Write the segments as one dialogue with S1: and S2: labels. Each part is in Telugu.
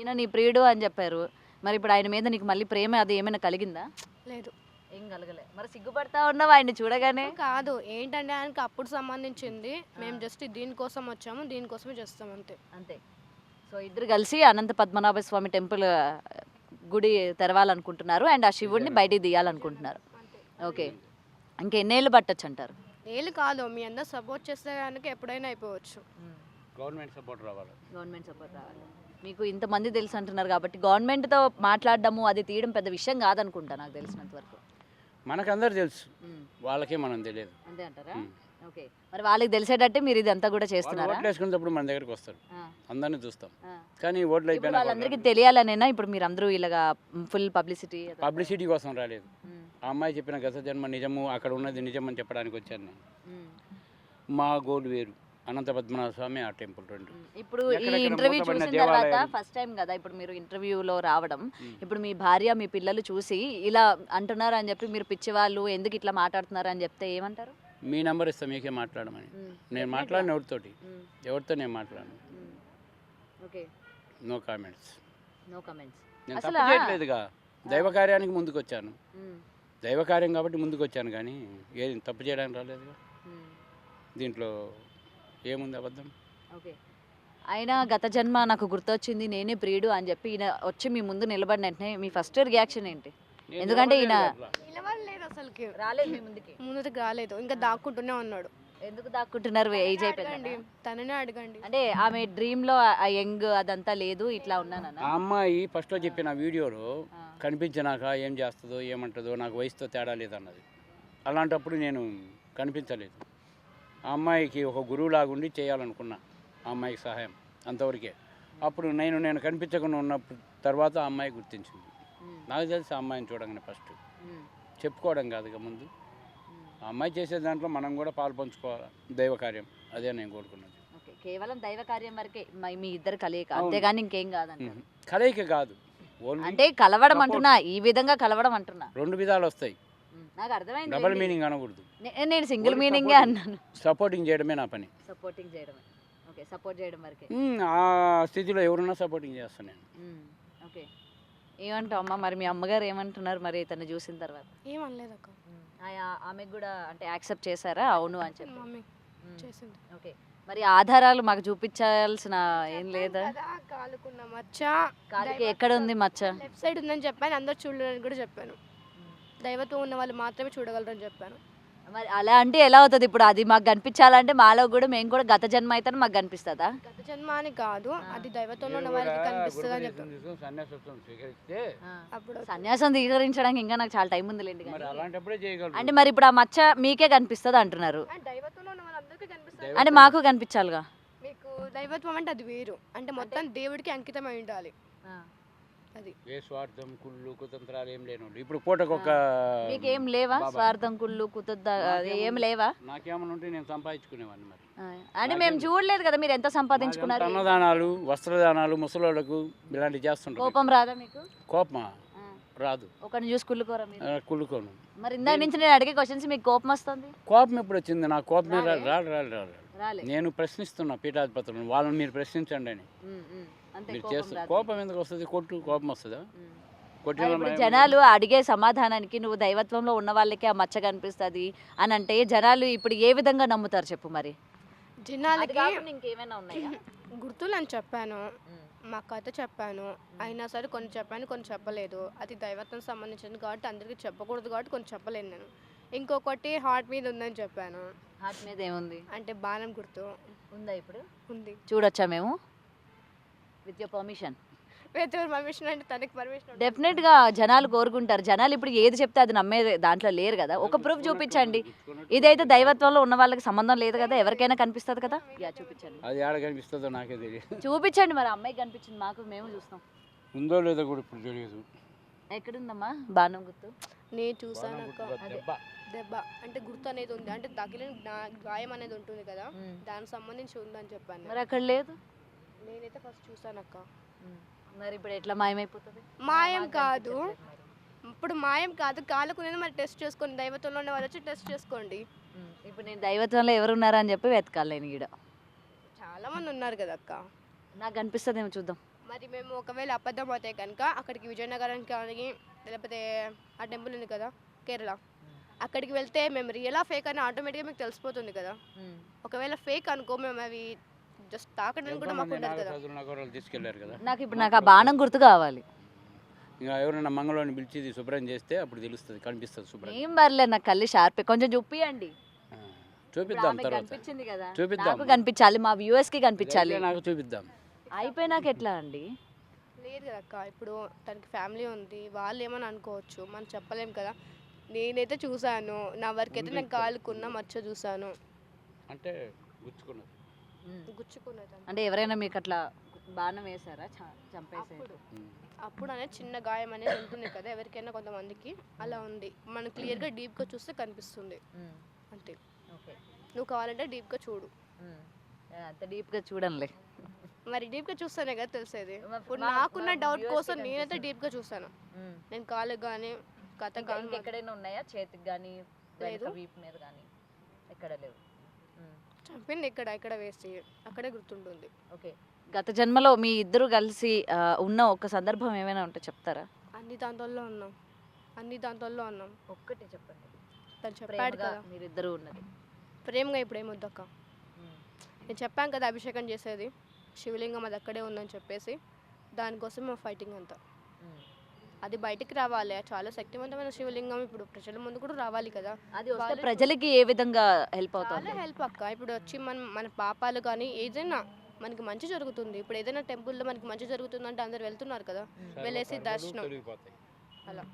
S1: ఈయన నీ ప్రియుడు అని చెప్పారు. మరి ఇప్పుడు ఆయన మీద నీకు మళ్ళీ ప్రేమ అది ఏమైనా కలిగిందా?
S2: లేదు.
S1: ఏం కలగలే. మరి సిగ్గుపడతా ఉన్నావు ఆయన్ని చూడగానే?
S2: కాదు, ఏంటంటే ఆయనకి అప్పుడు సంబంధించింది. మేము జస్ట్ దీనికోసం వచ్చాము, దీనికోసమే చేస్తాం అంతే.
S1: అంతే. సో ఇద్దరు కలిసి అనంత పద్మనాభ స్వామి టెంపుల్ గుడి తెరవాలనుకుంటున్నారు అండ్ ఆ శివుడిని బయటికి తీయాలనుకుంటున్నారు. ఓకే. ఇంకెన్నేళ్ళు పట్టొచ్చు అంటారు?
S2: ఏళ్ళు కాదు, మీ అందరు సపోర్ట్ చేస్తే కనుక ఎప్పుడైనా అయిపోవచ్చు.
S3: గవర్నమెంట్ సపోర్ట్ రావాలి.
S1: గవర్నమెంట్ సపోర్ట్ రావాలి. మీకు ఇంతమంది తెలుసు అంటున్నారు కాబట్టి గవర్నమెంట్తో మాట్లాడడము అది తీయడం పెద్ద విషయం కాదనుకుంటా నాకు తెలిసినంత వరకు.
S3: మనకందరూ తెలుసు, వాళ్ళకే మనం తెలియదు.
S1: అంతే అంటారా? ఓకే. మరి వాళ్ళకి తెలిసేటట్టే మీరు ఇదంతా కూడా చేస్తున్నారా?
S3: ఓట్లు వేసుకునేటప్పుడు మన దగ్గరికి వస్తారు, అందరినీ చూస్తాం. కానీ ఓట్లు
S1: ఇప్పుడు
S3: అయిపోయినా
S1: వాళ్ళందరికీ తెలియాలనేనా ఇప్పుడు మీరు అందరూ ఇలాగా ఫుల్
S3: పబ్లిసిటీ కోసం రాలేదు. ఆ అమ్మాయి చెప్పిన గత జన్మ నిజము, అక్కడ ఉన్నది నిజం అని చెప్పడానికి వచ్చాను నేను. మా గోల్ వేరు, అనంత పద్మనాభ స్వామి ఆ టెంపుల్ రెండు.
S1: ఇప్పుడు ఈ ఇంటర్వ్యూ చూసిన తర్వాత ఫస్ట్ టైం కదా ఇప్పుడు మీరు ఇంటర్వ్యూలో రావడం, ఇప్పుడు మీ భార్య మీ పిల్లలు చూసి ఇలా అంటున్నారు అని చెప్పి మీరు పిచ్చివాళ్ళు ఎందుకు ఇట్లా మాట్లాడుతున్నారు అని చెప్తే ఏమంటారు?
S3: మీ నెంబర్ ఇస్తాం మీకే మాట్లాడమని. నేను మాట్లాడిన ఎవరితో నేను మాట్లాడను.
S1: Okay.
S3: No comments.
S1: No comments.
S3: నేను తప్పు చేయట్లేదుగా, దైవ కార్యానికి ముందుకు వచ్చాను. దైవ కార్యం కాబట్టి ముందుకు వచ్చాను, కానీ ఏది తప్పు చేయడానికి రాలేదుగా. దీంట్లో ఏముంది అబద్ధం?
S1: ఓకే. ఆయన గత జన్మ నాకు గుర్తొచ్చింది నేనే ప్రియుడు అని చెప్పి ఈయన వచ్చి మీ ముందు నిలబడిన వెంటనే మీ ఫస్ట్ రియాక్షన్ ఏంటి? ఎందుకంటే ఈయన
S2: నిలవలేదు, అసలుకి
S1: రాలేదు మీ
S2: ముందుకు రాలేదు, ఇంకా దాక్కుంటూనే ఉన్నాడు.
S1: ఎందుకు దాక్కుంటున్నారు? ఏజ్ అయిపోయింది.
S2: తననే అడగండి.
S1: అంటే ఆమె డ్రీమ్ లో ఆ యంగ్ అదంతా లేదు, ఇట్లా ఉన్నాను.
S3: ఆ అమ్మాయి ఫస్ట్లో చెప్పిన వీడియోలో కనిపించినాక ఏం చేస్తుందో ఏమంటుందో నాకు వయసుతో తేడా లేదన్నది. అలాంటప్పుడు నేను కనిపించలేదు. ఆ అమ్మాయికి ఒక గురువులాగుండి చేయాలనుకున్నా ఆ అమ్మాయికి సహాయం, అంతవరకే. అప్పుడు నేను కనిపించకుండా ఉన్న తర్వాత ఆ అమ్మాయి గుర్తించింది. నాకు తెలిసి ఆ అమ్మాయిని చూడగానే ఫస్ట్ చెప్పుకోవడం కాదుగా, ముందు ఆ అమ్మాయి చేసే దాంట్లో మనం కూడా పాలు పంచుకోవాలి, దైవ కార్యం. అదే నేను కోరుకున్నది.
S1: కేవలం దైవ కార్యం వరకే మీ ఇద్దరు కలయిక, అంతేగాని ఇంకేం కాదండి.
S3: కలయిక కాదు,
S1: అంటే కలవడం అంటున్నా, ఈ విధంగా కలవడం అంటున్నా.
S3: రెండు విధాలు వస్తాయి,
S1: నాకు అర్థమైంది.
S3: డబుల్ మీనింగ్ అనకూడదు.
S1: నేను సింగిల్ మీనింగే అన్నాను.
S3: సపోర్టింగ్ చేయడమే నా పని.
S1: సపోర్టింగ్ చేయడమే. ఓకే. సపోర్ట్ చేయడం వరకే.
S3: ఆ స్థితిలో ఎవరున్నా సపోర్టింగ్ చేస్తాను నేను.
S1: ఓకే. ఏమంటావు అమ్మ? మరి మీ అమ్మగారు ఏమంటున్నారు మరి తను చూసిన తర్వాత?
S2: ఏమనలేదు అక్క.
S1: ఆమెకు కూడా అంటే యాక్సెప్ట్ చేశారా అవును అని చెప్పి?
S2: మమ్మీ చేసింది.
S1: ఓకే. మరి ఆధారాలు మాకు చూపించాల్సిన ఏం లేదా?
S2: కాలుకున్న మచ్చ,
S1: కాలుకి ఎక్కడ ఉంది మచ్చ?
S2: లెఫ్ట్ సైడ్ ఉందని చెప్పాను, అందరు చూడలేదని కూడా చెప్పాను. దైవత్వం ఉన్న వాళ్ళు మాత్రమే చూడగలరని చెప్పాను.
S1: మరి అలా అంటే ఎలా అవుతుంది? ఇప్పుడు అది మాకు కనిపించాలంటే మాలో కూడా మేము కూడా గత జన్మ అయితే మాకు కనిపిస్తుందా?
S2: గత జన్మ అని కాదు, అది దైవత్వంలో ఉన్న వాళ్ళకి కనిపిస్తుంది అని చెప్పాను. అప్పుడు
S1: సన్యాసం స్వీకరించడానికి ఇంకా నాకు చాలా టైం ఉందిలేండి.
S3: అలాంటప్పుడే చేయగలరు.
S1: అంటే మరి ఇప్పుడు ఆ మచ్చ మీకే కనిపిస్తుంది అంటున్నారు,
S2: దైవత్వంలో ఉన్న వాళ్ళందరికీ కనిపిస్తుంది.
S1: అంటే మాకు కనిపించాలిగా.
S2: మీకు దైవత్వం అంటే అది వేరు, అంటే మొత్తం దేవుడికి అంకితమై ఉండాలి. అది
S3: ఏ స్వార్థం కుళ్ళు కుతంత్రాలు ఏం లేను. ఇప్పుడు పూటకొక
S1: మీకేం లేవా? స్వార్థం కుళ్ళు ఏం లేవా?
S3: నాకేమన్నా ఉంటే నేను సంపాదించుకునేవాడిని. మరి
S1: అంటే మేము చూడలేదు కదా మీరు ఎంత సంపాదించుకున్నారు.
S3: అన్నదానాలు, వస్త్రదానాలు, ముసలోళ్ళకు ఇలాంటివి చేస్తుంటారు.
S1: కోపం రాదా మీకు?
S3: కోపమా? రాదు.
S1: ఒకరిని చూసి కుళ్ళుకోరా మీరు?
S3: కుళ్ళుకోను.
S1: మరి ఇందాక నుంచి నేను అడిగే క్వశ్చన్స్ మీకు కోపం వస్తుంది?
S3: కోపం ఎప్పుడు వచ్చింది? నాకు కోపమే రాదు. నేను ప్రశ్నిస్తున్నా పీఠాధిపతులను, వాళ్ళని మీరు ప్రశ్నించండి అని. మీరు చేస్తే కోపం ఎందుకు వస్తుంది? కోపం వస్తుందా?
S1: జనాలు అడిగే సమాధానానికి నువ్వు దైవత్వంలో ఉన్న వాళ్ళకే ఆ మచ్చ కనిపిస్తుంది అని అంటే జనాలు ఇప్పుడు ఏ విధంగా నమ్ముతారు చెప్పు? మరి
S2: జనాలకి
S1: ఇంకేమైనా ఉన్నాయా?
S2: గుర్తులు అని చెప్పాను, మా కథ చెప్పాను, అయినా సరే కొన్ని చెప్పాను కొన్ని చెప్పలేదు. అది దైవత్వం సంబంధించింది కాబట్టి అందరికీ చెప్పకూడదు కాబట్టి కొన్ని చెప్పలేను నేను. ఇంకొకటి హార్ట్ మీద ఉందని చెప్పాను.
S1: హార్ట్ మీద ఏముంది?
S2: అంటే బాణం గుర్తు
S1: ఉందా? ఇప్పుడు
S2: ఉంది.
S1: చూడొచ్చా మేము? With your permission?
S2: పర్మిషన్ అంటే తనకి పర్మిషన్
S1: డెఫినెట్ గా జనాలు కోరుకుంటారు. జనాలు ఇప్పుడు ఏది చెప్తే అది నమ్మే దాంట్లో లేరు కదా. ఒక ప్రూఫ్ చూపించండి. ఇదైతే దైవత్వంలో ఉన్న వాళ్ళకి సంబంధం లేదు కదా, ఎవరికైనా కనిపిస్తుంది కదా. చూపించండి.
S3: అది ఆడ కనిపిస్తుందో నాకే తెలియదు.
S1: చూపించండి. మరి అమ్మాయికి కనిపించింది, మాకు మేము చూస్తాం.
S3: ఉందో లేదో కూడా ఇప్పుడు తెలియదు.
S1: ఎక్కడుందమ్మా బాణం గుర్తు?
S2: నేను చూసాను అక్క. దెబ్బ అంటే గుర్తు అనేది ఉంది, అంటే తగిలిన గాయం అనేది ఉంటుంది కదా, దానికి సంబంధించి ఉందని చెప్పాను.
S1: మరి అక్కడ లేదు.
S2: నేనైతే ఫస్ట్ చూసాను అక్క.
S1: మరి ఇప్పుడు ఎట్లా మాయమైపోతుంది?
S2: మాయం కాదు, ఇప్పుడు మాయం కాదు, కాలుకునేది మరి టెస్ట్ చేసుకోండి. దైవత్వంలో ఉన్న వాళ్ళు వచ్చి టెస్ట్ చేసుకోండి.
S1: ఇప్పుడు నేను దైవత్వంలో ఎవరున్నారా అని చెప్పి వెతకాలి నేను. ఈడ
S2: చాలా మంది ఉన్నారు కదా అక్క.
S1: నాకు కనిపిస్తుంది ఏమో చూద్దాం.
S2: మరి మేము ఒకవేళ అబద్ధం అయితే కనుక అక్కడికి విజయనగరం కానీ లేకపోతే ఆ టెంపుల్ ఉంది కదా కేరళ, అక్కడికి వెళ్తే మేము రియలా ఫేక్ అని ఆటోమేటిక్గా మీకు తెలిసిపోతుంది కదా. ఒకవేళ ఫేక్ అనుకో మేము అవి జస్ట్ తాకడానికి కూడా మాకు ఉండదు కదా.
S3: నగరాలు తీసుకెళ్లారు కదా.
S1: నాకు ఆ బాణం గుర్తు కావాలి.
S3: ఇంకా ఎవరైనా మంగళవాడిని పిలిచి ఇది శుభ్రం చేస్తే అప్పుడు తెలుస్తుంది, కనిపిస్తుంది శుభ్రం.
S1: ఏం పర్లేదు, నాకు కళ్ళు షార్ప్ కొంచెం చూపియండి.
S3: చూపిద్దాం తర్వాత,
S1: కనిపించింది కదా,
S3: చూపిద్దాం.
S1: నాకు కనిపించాలి, మా వ్యూవర్స్ కి కనిపించాలి.
S3: నాకు చూపిద్దాం.
S1: అయిపోయినాక ఎట్లా అండి?
S2: లేదు కదా అక్క, ఇప్పుడు తనకి ఫ్యామిలీ ఉంది, వాళ్ళు ఏమని అనుకోవచ్చు, మనం చెప్పలేం కదా. నేనైతే చూసాను, నా వరకు అయితే నేను కాలుకున్న మచ్చ చూసాను.
S3: అంటే గుచ్చుకున్నది.
S2: గుచ్చుకున్నది
S1: అంటే ఎవరైనా మీకు అట్లా బాణం వేసారా, చంపేసారు?
S2: అప్పుడు అనేది చిన్న గాయం అనేది ఉంటుంది కదా ఎవరికైనా కొంతమందికి, అలా ఉంది. మనం క్లియర్గా డీప్గా చూస్తే కనిపిస్తుంది అంతే. నువ్వు కావాలంటే డీప్గా చూడు.
S1: అంత డీప్గా చూడండి.
S2: మరి డీప్గా చూస్తానే కదా తెలిసేది. ఇప్పుడు నాకున్న డౌట్ కోసం నేనైతే డీప్గా చూస్తాను. నేను కాళ్ళకి కానీ కథ కానీ
S1: ఎక్కడైనా ఉన్నాయా, చేతికి కానీ లేదు, వీపు మీద కానీ ఎక్కడ లేవు.
S2: చంపింది ఇక్కడ వేసి అక్కడే గుర్తుంటుంది.
S1: ఓకే, గత జన్మలో మీ ఇద్దరు కలిసి ఉన్న ఒక సందర్భం ఏమైనా ఉంటే చెప్తారా?
S2: అన్ని దాంట్లో ఉన్నాం.
S1: ఒక్కటి చెప్పండి.
S2: తను చెప్పాడు కదా
S1: మీరిద్దరు ఉన్నది
S2: ప్రేమగా. ఇప్పుడు ఏమొద్దక్క, నేను చెప్పాను కదా అభిషేకం చేసేది శివలింగం అది అక్కడే ఉందని చెప్పేసి, దానికోసం మా ఫైటింగ్ అంతా. అది బయటికి రావాలి, చాలా శక్తివంతమైన శివలింగం, ఇప్పుడు ప్రజల ముందు కూడా రావాలి కదా.
S1: అది వస్తే ప్రజలకి ఏ విధంగా హెల్ప్ అవుతుంది?
S2: చాలా హెల్ప్ అక్క. ఇప్పుడు వచ్చి మన పాపాలు కానీ ఏదైనా మనకి మంచి జరుగుతుంది. ఇప్పుడు ఏదైనా టెంపుల్లో మనకి మంచి జరుగుతుందంటే అందరు వెళ్తున్నారు కదా, వెళ్ళేసి దర్శనం అలా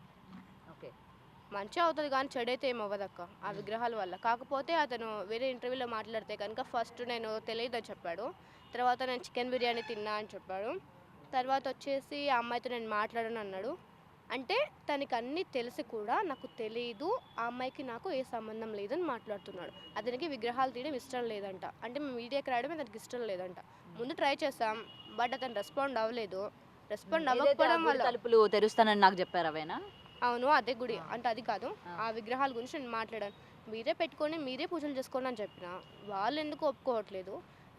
S2: మంచి అవుతుంది. కానీ చెడైతే ఏమవ్వదక్క ఆ విగ్రహాల వల్ల. కాకపోతే అతను వేరే ఇంటర్వ్యూలో మాట్లాడితే కనుక ఫస్ట్ నేను తెలియదని చెప్పాడు, తర్వాత నేను చికెన్ బిర్యానీ తిన్నా అని చెప్పాడు, తర్వాత వచ్చేసి ఆ అమ్మాయితో నేను మాట్లాడను అన్నాడు. అంటే తనకి అన్నీ తెలిసి కూడా నాకు తెలియదు, ఆ అమ్మాయికి నాకు ఏ సంబంధం లేదని మాట్లాడుతున్నాడు. అతనికి విగ్రహాలు తీయడం ఇష్టం లేదంట, అంటే మీడియాకి రావడమే తనకి ఇష్టం లేదంట. ముందు ట్రై చేస్తాం, బట్ అతను రెస్పాండ్ అవ్వలేదు. రెస్పాండ్ అవ్వకపోవడం వల్ల
S1: తలుపులు తెరుస్తానని నాకు చెప్పారు అవేనా?
S2: అవును, అదే గుడి అంటే అది కాదు, ఆ విగ్రహాల గురించి నేను మాట్లాడాను. మీరే పెట్టుకొని మీరే పూజలు చేసుకోండి అని చెప్పిన, వాళ్ళు ఎందుకు ఒప్పుకోవట్లేదు.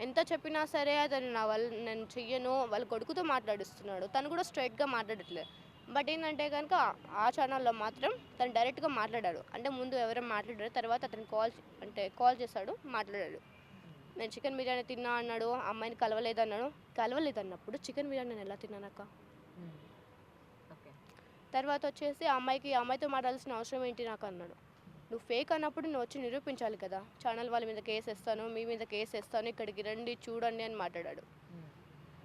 S2: ఎంత చెప్పినా సరే అతను నా వల్ల నేను చెయ్యను, వాళ్ళ కొడుకుతో మాట్లాడిస్తున్నాడు. తను కూడా స్ట్రైట్గా మాట్లాడట్లేదు. బట్ ఏంటంటే కనుక ఆ ఛానల్లో మాత్రం తను డైరెక్ట్గా మాట్లాడాడు. అంటే ముందు ఎవరైనా మాట్లాడారు, తర్వాత అతను కాల్ చేశాడు, మాట్లాడాడు. నేను చికెన్ బిర్యానీ తిన్నా అన్నాడు, అమ్మాయిని కలవలేదన్నాడు. కలవలేదన్నప్పుడు చికెన్ బిర్యానీ నేను ఎలా తిన్నానక్క? తర్వాత వచ్చేసి అమ్మాయితో మాట్లాడాల్సిన అవసరం ఏంటి నాకు అన్నాడు. నువ్వు ఫేక్ అన్నప్పుడు నువ్వు వచ్చి నిరూపించాలి కదా, ఛానల్ వాళ్ళ మీద కేసు వేస్తాను, మీ మీద కేసు వేస్తాను, ఇక్కడికి రండి చూడండి అని మాట్లాడాడు.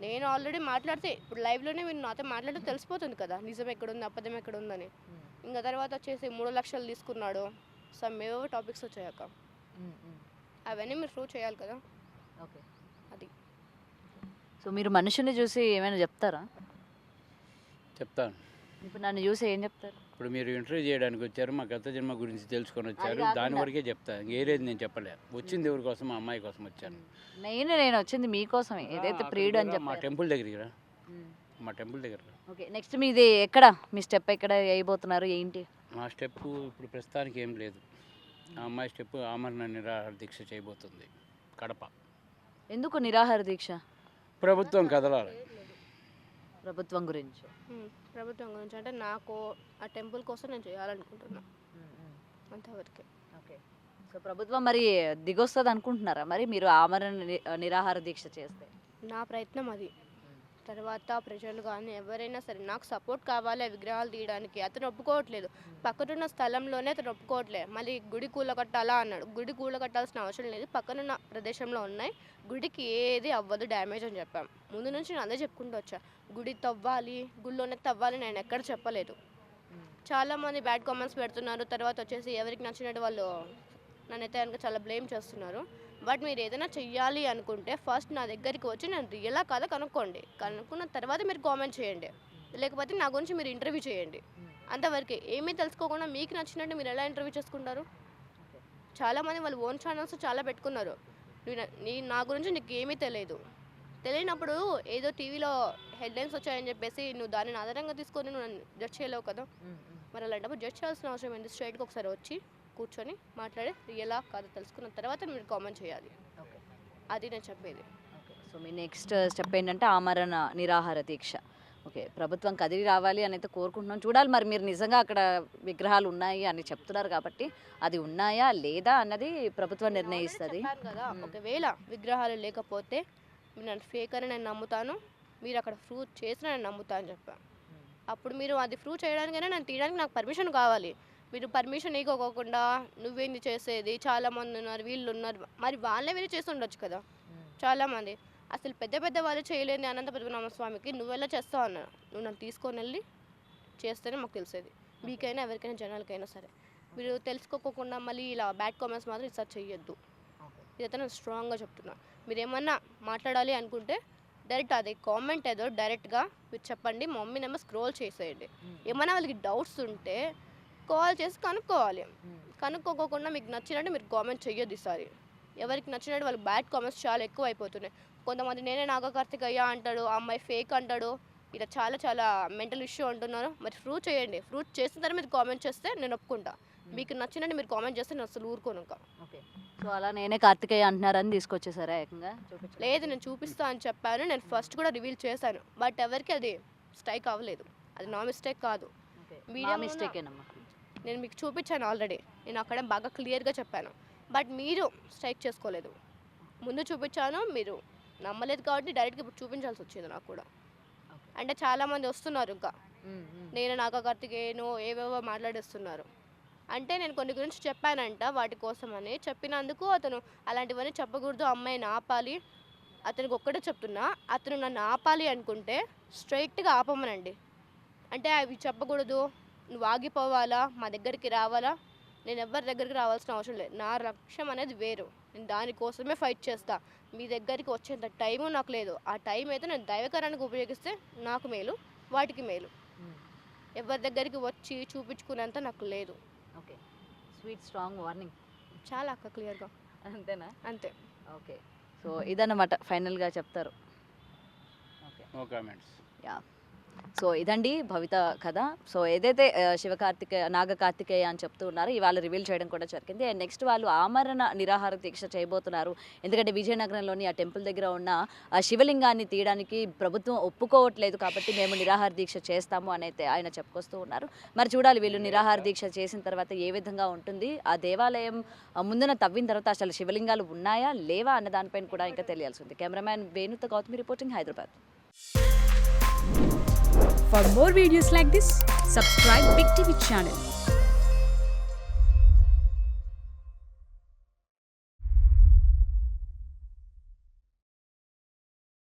S2: నేను ఆల్రెడీ మాట్లాడితే ఇప్పుడు లైవ్లోనే మీరు నాతో మాట్లాడితే తెలిసిపోతుంది కదా నిజం ఎక్కడుంది అబద్ధం ఎక్కడుందని. ఇంకా తర్వాత వచ్చేసి 3 లక్షలు తీసుకున్నాడు, ఏవో టాపిక్స్ వచ్చాయక్క, అవన్నీ మీరు ప్రూవ్ చేయాలి కదా.
S1: ఓకే,
S2: అది.
S1: సో మీరు మనుషుని చూసి ఏమైనా చెప్తారా?
S3: చెప్తాను.
S1: ఇప్పుడు నన్ను చూసి ఏం చెప్తారు?
S3: ఇప్పుడు మీరు ఇంటర్వ్యూ చేయడానికి వచ్చారు, మా గత జన్మ గురించి తెలుసుకొని వచ్చారు, దాని వరకే చెప్తాను. ఏరేది నేను చెప్పలే. వచ్చింది ఎవరి కోసం? మా అమ్మాయి కోసం వచ్చాను.
S1: నేను వచ్చింది మీకోసమే, ఏదైతే ప్రియుడు అని చెప్పి.
S3: మా టెంపుల్ దగ్గరికి రా, మా టెంపుల్ దగ్గర.
S1: ఓకే, నెక్స్ట్ మీది ఎక్కడ, మీ స్టెప్ ఎక్కడ వేయబోతున్నారు ఏంటి?
S3: మా స్టెప్ ఇప్పుడు ప్రస్తుతానికి ఏం లేదు. ఆ అమ్మాయి స్టెప్ ఆమరణ నిరాహార దీక్ష చేయబోతుంది కడప.
S1: ఎందుకు నిరాహార దీక్ష?
S3: ప్రభుత్వం కదలాలి.
S1: ప్రభుత్వం గురించి
S2: అంటే నాకు ఆ టెంపుల్ కోసం నేను చేయాలనుకుంటున్నా, అంతవరకే.
S1: ఓకే, సో ప్రభుత్వం మరి దిగొస్తుంది అనుకుంటున్నారా మరి మీరు ఆమరణ నిరాహార దీక్ష చేస్తే?
S2: నా ప్రయత్నం అది. తర్వాత ప్రజలు కానీ ఎవరైనా సరే నాకు సపోర్ట్ కావాలి ఆ విగ్రహాలు తీయడానికి. అతను ఒప్పుకోవట్లేదు, పక్కనున్న స్థలంలోనే అతను ఒప్పుకోవట్లేదు. మళ్ళీ గుడి కూలగట్టాలా అన్నాడు. గుడి కూలగట్టాల్సిన అవసరం లేదు, పక్కనున్న ప్రదేశంలో ఉన్నాయి, గుడికి ఏది అవ్వదు డ్యామేజ్ అని చెప్పాం. ముందు నుంచి నేను అదే చెప్పుకుంటూ వచ్చా, గుడి తవ్వాలి, గుడిలోనే తవ్వాలి నేను ఎక్కడ చెప్పలేదు. చాలామంది బ్యాడ్ కామెంట్స్ పెడుతున్నారు, తర్వాత వచ్చేసి ఎవరికి నచ్చినట్టు వాళ్ళు నన్నైతే కనుక చాలా బ్లేమ్ చేస్తున్నారు. బట్ మీరు ఏదైనా చెయ్యాలి అనుకుంటే ఫస్ట్ నా దగ్గరికి వచ్చి నేను రియలా కాదా కనుక్కోండి, కనుక్కున్న తర్వాత మీరు కామెంట్ చేయండి, లేకపోతే నా గురించి మీరు ఇంటర్వ్యూ చేయండి, అంతవరకే. ఏమీ తెలుసుకోకుండా మీకు నచ్చినట్టు మీరు ఎలా ఇంటర్వ్యూ చేసుకుంటారు? చాలామంది వాళ్ళు ఓన్ ఛానల్స్ చాలా పెట్టుకున్నారు, నా గురించి నీకు ఏమీ తెలియనప్పుడు ఏదో టీవీలో హెడ్లైన్స్ వచ్చాయని చెప్పేసి నువ్వు దానిని ఆధారంగా తీసుకొని నువ్వు నన్ను జడ్జ్ చేయలేవు కదా. మరి అలాంటప్పుడు జడ్జ్ చేయాల్సిన అవసరం ఏంటి? స్ట్రైట్గా ఒకసారి వచ్చి కూర్చొని మాట్లాడి రియలా కాదు తెలుసుకున్న తర్వాత మీరు కామెంట్ చేయాలి, అది నేను చెప్పేది.
S1: సో మీ నెక్స్ట్ స్టెప్ ఏంటంటే ఆమరణ నిరాహార దీక్ష. ఓకే, ప్రభుత్వం కదిలి రావాలి అని అయితే కోరుకుంటున్నాం. చూడాలి మరి, మీరు నిజంగా అక్కడ విగ్రహాలు ఉన్నాయి అని చెప్తున్నారు కాబట్టి అది ఉన్నాయా లేదా అన్నది ప్రభుత్వం నిర్ణయిస్తుంది.
S2: చెప్పాను కదా, ఒకవేళ విగ్రహాలు లేకపోతే మీరు నన్ను ఫేక్ అని నేను నమ్ముతాను, మీరు అక్కడ ప్రూవ్ చేసిన నేను నమ్ముతాను అని చెప్పాను. అప్పుడు మీరు అది ప్రూవ్ చేయడానికైనా నేను తీయడానికి నాకు పర్మిషన్ కావాలి. మీరు పర్మిషన్ ఇవ్వకోకుండా నువ్వేంది చేసేది, చాలామంది ఉన్నారు, వీళ్ళు ఉన్నారు, మరి వాళ్ళే వీళ్ళు చేసి ఉండొచ్చు కదా చాలామంది. అసలు పెద్ద పెద్ద వాళ్ళు చేయలేని అనంత పద్మనాభ స్వామికి నువ్వెలా చేస్తావు అన్నాను. నువ్వు నన్ను తీసుకొని వెళ్ళి చేస్తేనే మాకు తెలిసేది, మీకైనా ఎవరికైనా జనాలకైనా సరే. మీరు తెలుసుకోకుండా మళ్ళీ ఇలా బ్యాడ్ కామెంట్స్ మాత్రం రీసెర్చ్ చేయొద్దు. ఇదైతే నేను స్ట్రాంగ్గా చెప్తున్నా. మీరు ఏమన్నా మాట్లాడాలి అనుకుంటే డైరెక్ట్ అది కామెంట్ ఏదో డైరెక్ట్గా మీరు చెప్పండి, మా మమ్మీ నెంబర్ స్క్రోల్ చేసేయండి. ఏమైనా వాళ్ళకి డౌట్స్ ఉంటే కాల్ చేసి కనుక్కోవాలి. కనుక్కోకుండా మీకు నచ్చినట్టు మీరు కామెంట్ చెయ్యొద్దు. ఈసారి ఎవరికి నచ్చినట్టు వాళ్ళకి బ్యాడ్ కామెంట్స్ చాలా ఎక్కువ అయిపోతున్నాయి. కొంతమంది నేనే నాగ కార్తికేయ అంటాడు, ఆ అమ్మాయి ఫేక్ అంటాడు, ఇలా చాలా చాలా మెంటల్ ఇష్యూ అంటున్నారు. మరి ప్రూవ్ చేయండి. ప్రూవ్ చేసిన తర్వాత మీరు కామెంట్ చేస్తే నేను ఒప్పుకుంటా. మీకు నచ్చినట్టు మీరు కామెంట్ చేస్తే నేను అసలు ఊరుకోను ఇంకా.
S1: ఓకే, సో అలా నేనే కార్తికేయ అంటున్నారని తీసుకొచ్చేసారా ఏకంగా?
S2: లేదు, నేను చూపిస్తా అని చెప్పాను. నేను ఫస్ట్ కూడా రివీల్ చేశాను, బట్ ఎవరికి అది స్ట్రైక్ అవ్వలేదు. అది నా మిస్టేక్ కాదు,
S1: మిస్టేకేనమ్మా.
S2: నేను మీకు చూపించాను ఆల్రెడీ. నేను అక్కడ బాగా క్లియర్గా చెప్పాను, బట్ మీరు స్ట్రైక్ చేసుకోలేదు. ముందు చూపించాను, మీరు నమ్మలేదు కాబట్టి డైరెక్ట్గా ఇప్పుడు చూపించాల్సి వచ్చింది నాకు కూడా. అంటే చాలామంది వస్తున్నారు ఇంకా నేను నాగ కార్తికేయను ఏవేవో మాట్లాడేస్తున్నారు. అంటే నేను కొన్ని గురించి చెప్పానంట, వాటి కోసమని చెప్పినందుకు అతను అలాంటివన్నీ చెప్పకూడదు, అమ్మాయిని ఆపాలి, అతనికి ఒక్కటే చెప్తున్నా, అతను నన్ను ఆపాలి అనుకుంటే స్ట్రైట్గా ఆపమనండి. అంటే అవి చెప్పకూడదు, నువ్వు ఆగిపోవాలా, మా దగ్గరికి రావాలా, నేను ఎవరి దగ్గరికి రావాల్సిన అవసరం లేదు. నా లక్ష్యం అనేది వేరు, నేను దానికోసమే ఫైట్ చేస్తా. మీ దగ్గరికి వచ్చేంత టైము నాకు లేదు. ఆ టైం అయితే నేను దైవకరానికి ఉపయోగిస్తే నాకు మేలు, వాటికి మేలు. ఎవరి దగ్గరికి వచ్చి చూపించుకునేంత నాకు లేదు.
S1: Okay, sweet strong warning.
S2: చాలా అక్క క్లియర్గా.
S1: అంతేనా?
S2: అంతే.
S1: ఓకే, సో ఇదన్నమాట ఫైనల్గా చెప్తారు. Okay,
S3: no comments.
S1: Yeah, so ఇదండి భవిత కథ. సో ఏదైతే నాగ కార్తికేయ అని చెప్తూ ఉన్నారో ఇవాళ రివీల్ చేయడం కూడా జరిగింది. అండ్ నెక్స్ట్ వాళ్ళు ఆమరణ నిరాహార దీక్ష చేయబోతున్నారు. ఎందుకంటే విజయనగరంలోని ఆ టెంపుల్ దగ్గర ఉన్న ఆ శివలింగాన్ని తీయడానికి ప్రభుత్వం ఒప్పుకోవట్లేదు కాబట్టి మేము నిరాహార దీక్ష చేస్తాము అని అయితే ఆయన చెప్పుకొస్తూ ఉన్నారు. మరి చూడాలి వీళ్ళు నిరాహార దీక్ష చేసిన తర్వాత ఏ విధంగా ఉంటుంది, ఆ దేవాలయం ముందున తవ్విన తర్వాత అసలు శివలింగాలు ఉన్నాయా లేవా అన్న దానిపైన కూడా ఇంకా తెలియాల్సి ఉంది. కెమెరామ్యాన్ వేణుతో Gautami reporting, Hyderabad.
S4: For more videos like this, subscribe Big TV channel.